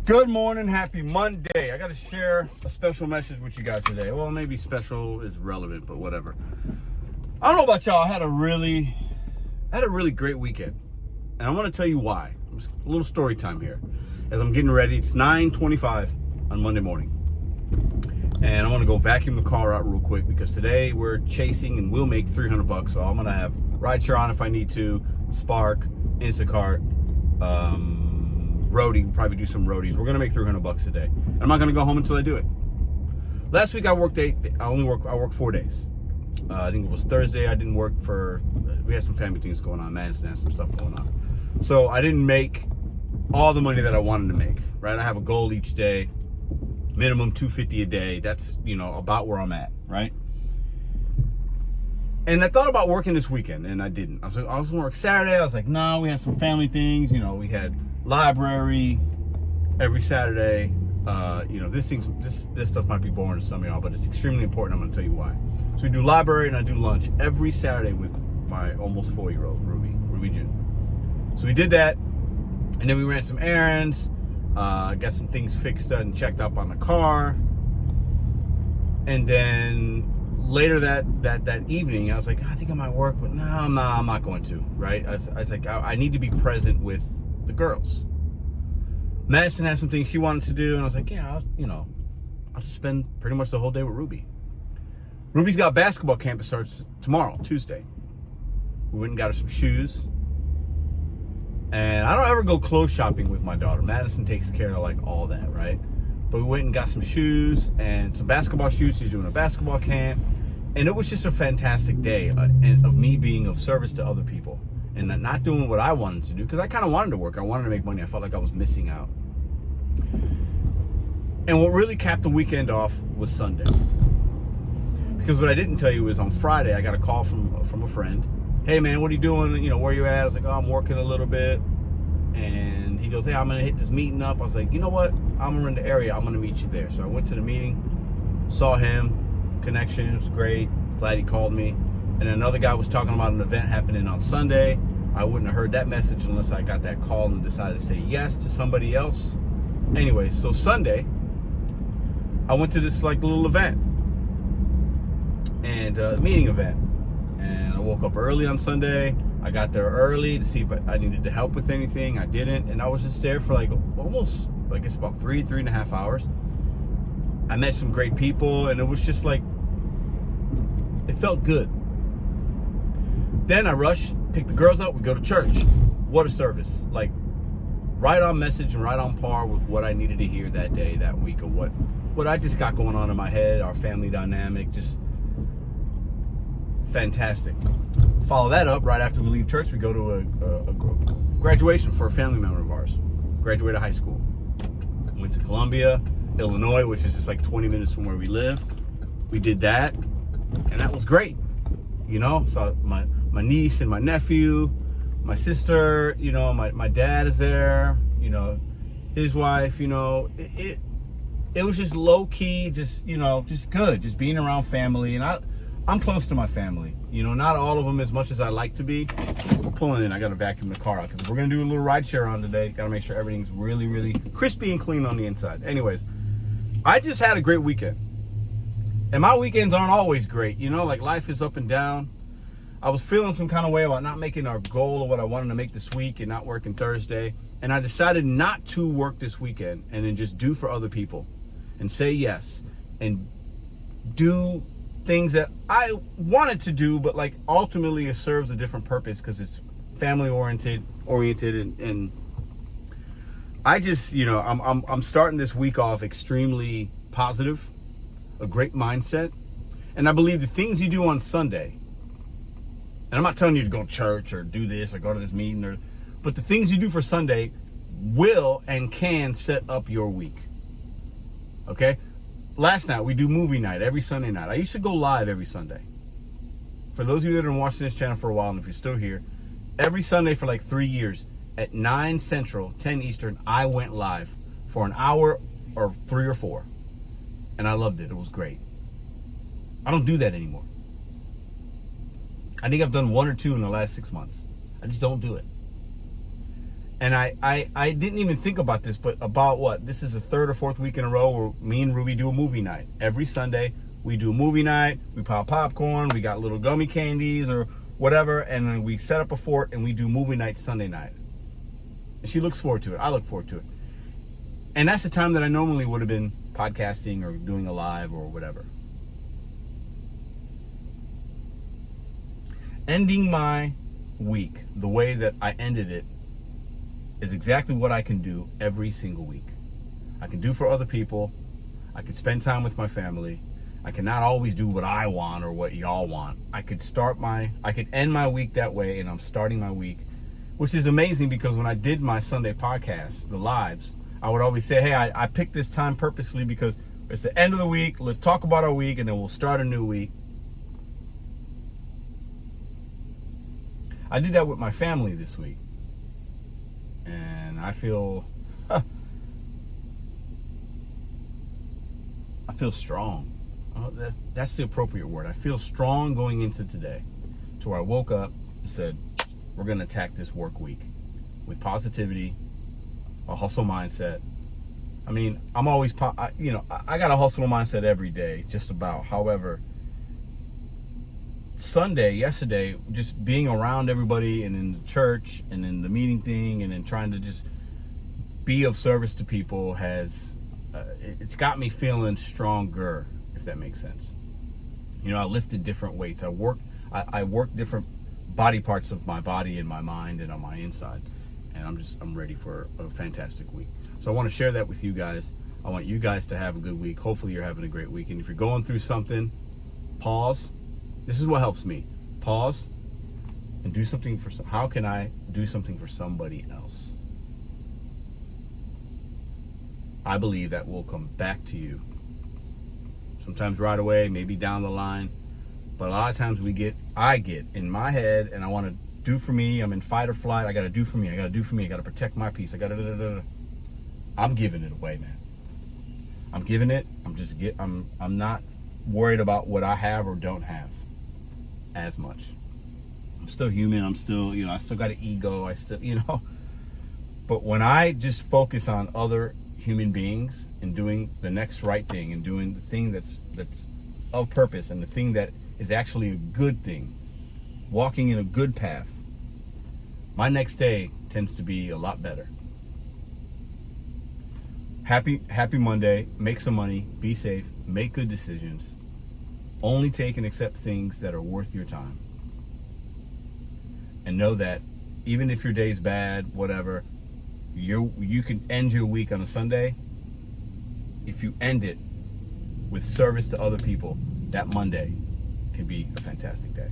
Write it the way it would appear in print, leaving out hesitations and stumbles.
Good morning, happy Monday. I got to share a special message with you guys today. Well, maybe special is relevant, but whatever. I don't know about y'all. I had a really great weekend, and I want to tell you why. Just a little story time here. As I'm getting ready, it's 9:25 on Monday morning, and I want to go vacuum the car out real quick because today we're chasing and we'll make $300. So I'm gonna have rideshare on if I need to, Spark, Instacart, roadie. We'll probably do some roadies. We're gonna make $300 today. I'm not gonna go home until I do it. Last week I worked I worked 4 days. I think it was Thursday. I didn't work we had some family things going on, Madison had some stuff going on. So I didn't make all the money that I wanted to make, right? I have a goal each day, minimum $250 a day. That's, about where I'm at, right? And I thought about working this weekend, and I didn't. I was gonna work Saturday. I was like, no, we had some family things. We had library every Saturday. This stuff might be boring to some of y'all, but it's extremely important. I'm gonna tell you why. So we do library and I do lunch every Saturday with my almost 4-year-old Ruby June. So we did that, and then we ran some errands, got some things fixed and checked up on the car, and then later that evening, I was like, I think I might work, but no, I'm not going to, right? I was like, I need to be present with the girls. Madison had some things she wanted to do, and I was like, yeah, I'll just spend pretty much the whole day with Ruby. Ruby's got basketball camp that starts tomorrow, Tuesday. We went and got her some shoes. And I don't ever go clothes shopping with my daughter. Madison takes care of like all that, right? But we went and got some shoes and some basketball shoes. She's doing a basketball camp. And it was just a fantastic day of me being of service to other people and not doing what I wanted to do, because I kind of wanted to work. I wanted to make money. I felt like I was missing out. And what really capped the weekend off was Sunday. Because what I didn't tell you is on Friday, I got a call from a friend. Hey man, what are you doing? Where you at? I was like, oh, I'm working a little bit. And he goes, hey, I'm gonna hit this meeting up. I was like, you know what? I'm in the area. I'm gonna meet you there. So I went to the meeting, saw him, connection, it was great. Glad he called me. And another guy was talking about an event happening on Sunday. I wouldn't have heard that message unless I got that call and decided to say yes to somebody else. Anyway, so Sunday, I went to this like little event and meeting event. And I woke up early on Sunday. I got there early to see if I needed to help with anything. I didn't. And I was just there for like almost, I guess about 3.5 hours. I met some great people, and it was just like, it felt good. Then I rushed, pick the girls up, we go to church. What a service. Like, right on message and right on par with what I needed to hear that day, that week, or what I just got going on in my head, our family dynamic, just fantastic. Follow that up, right after we leave church, we go to a graduation for a family member of ours. Graduated high school. Went to Columbia, Illinois, which is just like 20 minutes from where we live. We did that, and that was great. Saw my niece and my nephew, my sister, my dad is there, his wife, it was just low key, just good, just being around family. And I'm close to my family, not all of them as much as I like to be. We're pulling in, I gotta vacuum the car out because we're gonna do a little ride share on today. Gotta make sure everything's really, really crispy and clean on the inside. Anyways, I just had a great weekend. And my weekends aren't always great, like life is up and down. I was feeling some kind of way about not making our goal of what I wanted to make this week and not working Thursday. And I decided not to work this weekend and then just do for other people and say yes and do things that I wanted to do, but like ultimately it serves a different purpose because it's family oriented and I just, I'm starting this week off extremely positive, a great mindset. And I believe the things you do on Sunday, and I'm not telling you to go to church or do this or go to this meeting, but the things you do for Sunday will and can set up your week. Okay? Last night, we do movie night every Sunday night. I used to go live every Sunday. For those of you that have been watching this channel for a while, and if you're still here, every Sunday for like 3 years at 9 Central, 10 Eastern, I went live for an hour or 3 or 4. And I loved it. It was great. I don't do that anymore. I think I've done 1 or 2 in the last 6 months. I just don't do it. And I didn't even think about this, but about what? This is the third or fourth week in a row where me and Ruby do a movie night. Every Sunday, we do a movie night. We pop popcorn. We got little gummy candies or whatever. And then we set up a fort and we do movie night Sunday night. And she looks forward to it. I look forward to it. And that's the time that I normally would have been podcasting or doing a live or whatever. Ending my week the way that I ended it is exactly what I can do every single week. I can do for other people. I can spend time with my family. I cannot always do what I want or what y'all want. I could end my week that way, and I'm starting my week, which is amazing because when I did my Sunday podcast, the lives, I would always say, hey, I picked this time purposely because it's the end of the week. Let's talk about our week, and then we'll start a new week. I did that with my family this week. And I feel strong. That's the appropriate word. I feel strong going into today, to where I woke up and said, we're going to attack this work week with positivity, a hustle mindset. I mean, I'm always, I got a hustle mindset every day, just about. However, yesterday, just being around everybody and in the church and in the meeting thing and then trying to just be of service to people it's got me feeling stronger, if that makes sense. I lifted different weights. I worked different body parts of my body and my mind and on my inside. And I'm ready for a fantastic week. So I want to share that with you guys. I want you guys to have a good week. Hopefully you're having a great week. And if you're going through something, pause. This is what helps me. Pause and do something how can I do something for somebody else? I believe that will come back to you. Sometimes right away, maybe down the line. But a lot of times I get in my head and I want to do for me. I'm in fight or flight. I got to do for me. I got to protect my peace. I'm giving it away, man. I'm giving it. I'm not worried about what I have or don't have as much. I'm still human. I'm still, I still got an ego. I still, but when I just focus on other human beings and doing the next right thing and doing the thing that's of purpose and the thing that is actually a good thing, walking in a good path, my next day tends to be a lot better. Happy Monday. Make some money. Be safe. Make good decisions. Only take and accept things that are worth your time. And know that even if your day's bad, whatever, you can end your week on a Sunday. If you end it with service to other people, that Monday can be a fantastic day.